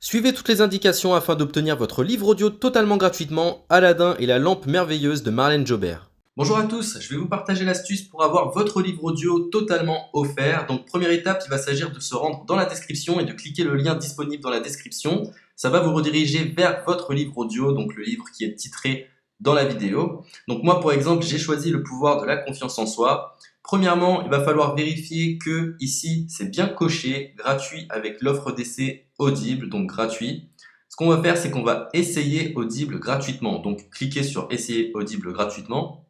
Suivez toutes les indications afin d'obtenir votre livre audio totalement gratuitement, Aladdin et la lampe merveilleuse de Marlène Jobert. Bonjour à tous, je vais vous partager l'astuce pour avoir votre livre audio totalement offert. Donc première étape, il va s'agir de se rendre dans la description et de cliquer le lien disponible dans la description. Ça va vous rediriger vers votre livre audio, donc le livre qui est titré dans la vidéo. Donc moi par exemple, j'ai choisi le pouvoir de la confiance en soi. Premièrement, il va falloir vérifier que ici c'est bien coché, gratuit avec l'offre d'essai Audible, donc gratuit. Ce qu'on va faire, c'est qu'on va essayer Audible gratuitement. Donc cliquez sur essayer Audible gratuitement.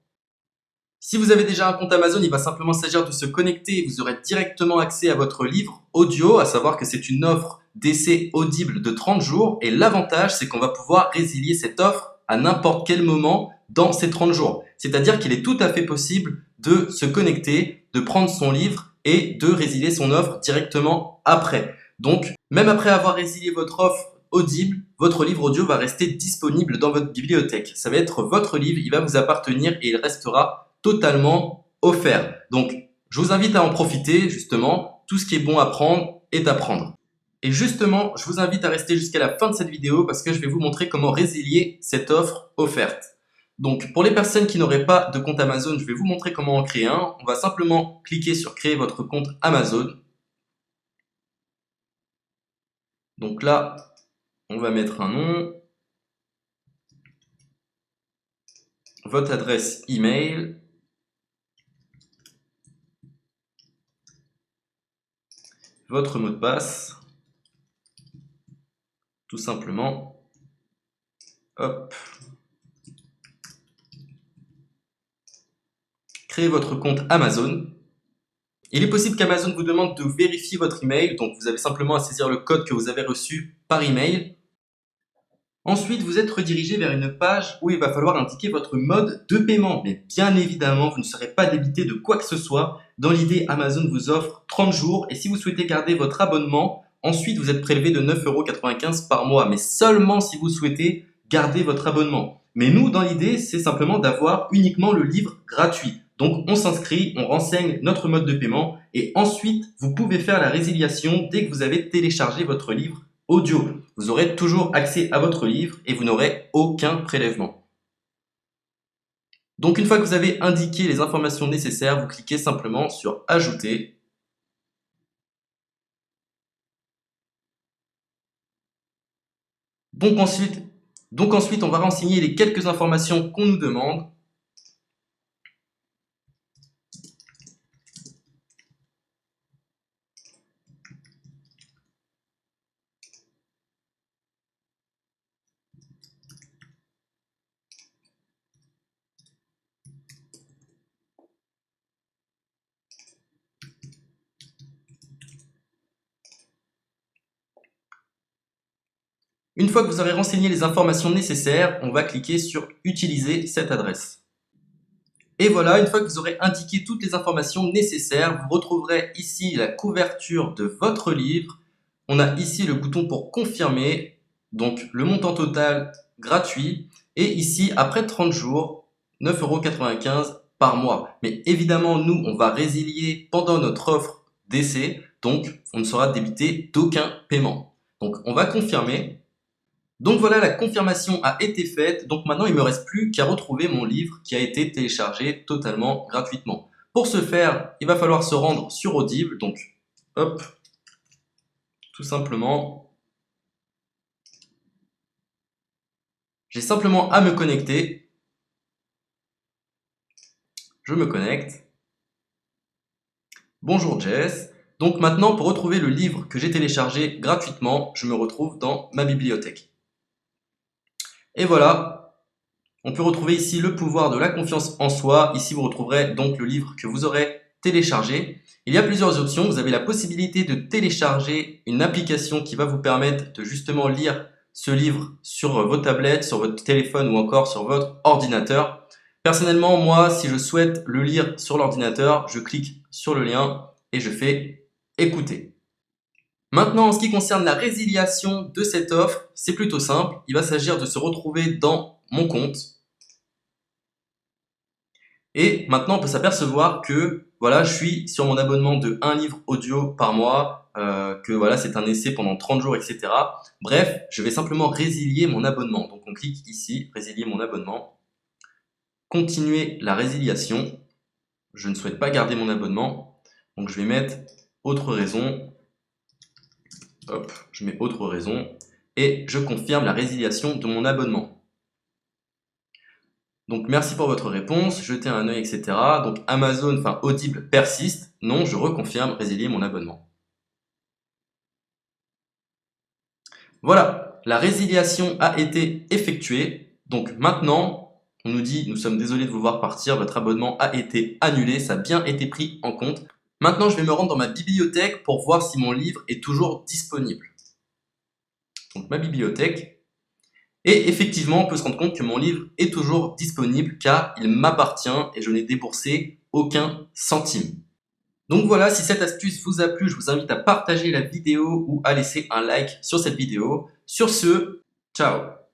Si vous avez déjà un compte Amazon, il va simplement s'agir de se connecter et vous aurez directement accès à votre livre audio, à savoir que c'est une offre d'essai Audible de 30 jours. Et l'avantage, c'est qu'on va pouvoir résilier cette offre à n'importe quel moment dans ces 30 jours. C'est-à-dire qu'il est tout à fait possible de se connecter, de prendre son livre et de résilier son offre directement après. Donc, même après avoir résilié votre offre Audible, votre livre audio va rester disponible dans votre bibliothèque. Ça va être votre livre, il va vous appartenir et il restera totalement offert. Donc, je vous invite à en profiter, justement. Tout ce qui est bon à prendre est à prendre. Et justement, je vous invite à rester jusqu'à la fin de cette vidéo parce que je vais vous montrer comment résilier cette offre offerte. Donc, pour les personnes qui n'auraient pas de compte Amazon, je vais vous montrer comment en créer un. On va simplement cliquer sur créer votre compte Amazon. Donc là, on va mettre un nom, votre adresse email, votre mot de passe, tout simplement. Hop. Créez votre compte Amazon. Il est possible qu'Amazon vous demande de vérifier votre email, donc vous avez simplement à saisir le code que vous avez reçu par email. Ensuite, vous êtes redirigé vers une page où il va falloir indiquer votre mode de paiement. Mais bien évidemment, vous ne serez pas débité de quoi que ce soit. Dans l'idée, Amazon vous offre 30 jours et si vous souhaitez garder votre abonnement, ensuite vous êtes prélevé de 9,95 € par mois, mais seulement si vous souhaitez garder votre abonnement. Mais nous, dans l'idée, c'est simplement d'avoir uniquement le livre gratuit. Donc on s'inscrit, on renseigne notre mode de paiement et ensuite vous pouvez faire la résiliation dès que vous avez téléchargé votre livre audio. Vous aurez toujours accès à votre livre et vous n'aurez aucun prélèvement. Donc une fois que vous avez indiqué les informations nécessaires, vous cliquez simplement sur Ajouter. Donc ensuite, on va renseigner les quelques informations qu'on nous demande. Une fois que vous aurez renseigné les informations nécessaires, on va cliquer sur Utiliser cette adresse. Et voilà, une fois que vous aurez indiqué toutes les informations nécessaires, vous retrouverez ici la couverture de votre livre. On a ici le bouton pour confirmer, donc le montant total gratuit. Et ici, après 30 jours, 9,95 € par mois. Mais évidemment, nous, on va résilier pendant notre offre d'essai, donc on ne sera débité d'aucun paiement. Donc on va confirmer. Donc voilà, la confirmation a été faite, donc maintenant il ne me reste plus qu'à retrouver mon livre qui a été téléchargé totalement gratuitement. Pour ce faire, il va falloir se rendre sur Audible, donc hop, tout simplement. J'ai simplement à me connecter. Je me connecte. Bonjour Jess. Donc maintenant, pour retrouver le livre que j'ai téléchargé gratuitement, je me retrouve dans ma bibliothèque. Et voilà, on peut retrouver ici le pouvoir de la confiance en soi. Ici, vous retrouverez donc le livre que vous aurez téléchargé. Il y a plusieurs options. Vous avez la possibilité de télécharger une application qui va vous permettre de justement lire ce livre sur vos tablettes, sur votre téléphone ou encore sur votre ordinateur. Personnellement, moi, si je souhaite le lire sur l'ordinateur, je clique sur le lien et je fais écouter. Maintenant, en ce qui concerne la résiliation de cette offre, c'est plutôt simple. Il va s'agir de se retrouver dans mon compte. Et maintenant, on peut s'apercevoir que voilà, je suis sur mon abonnement de 1 livre audio par mois, que voilà, c'est un essai pendant 30 jours, etc. Bref, je vais simplement résilier mon abonnement. Donc on clique ici, résilier mon abonnement, continuer la résiliation. Je ne souhaite pas garder mon abonnement, donc je vais mettre autre raison. Hop, je mets autre raison et je confirme la résiliation de mon abonnement. Donc merci pour votre réponse, jetez un œil, etc. Donc Amazon, enfin Audible persiste. Non, je reconfirme, résilier mon abonnement. Voilà, la résiliation a été effectuée. Donc maintenant, on nous dit, nous sommes désolés de vous voir partir, votre abonnement a été annulé, ça a bien été pris en compte. Maintenant, je vais me rendre dans ma bibliothèque pour voir si mon livre est toujours disponible. Donc ma bibliothèque. Et effectivement, on peut se rendre compte que mon livre est toujours disponible car il m'appartient et je n'ai déboursé aucun centime. Donc voilà, si cette astuce vous a plu, je vous invite à partager la vidéo ou à laisser un like sur cette vidéo. Sur ce, ciao!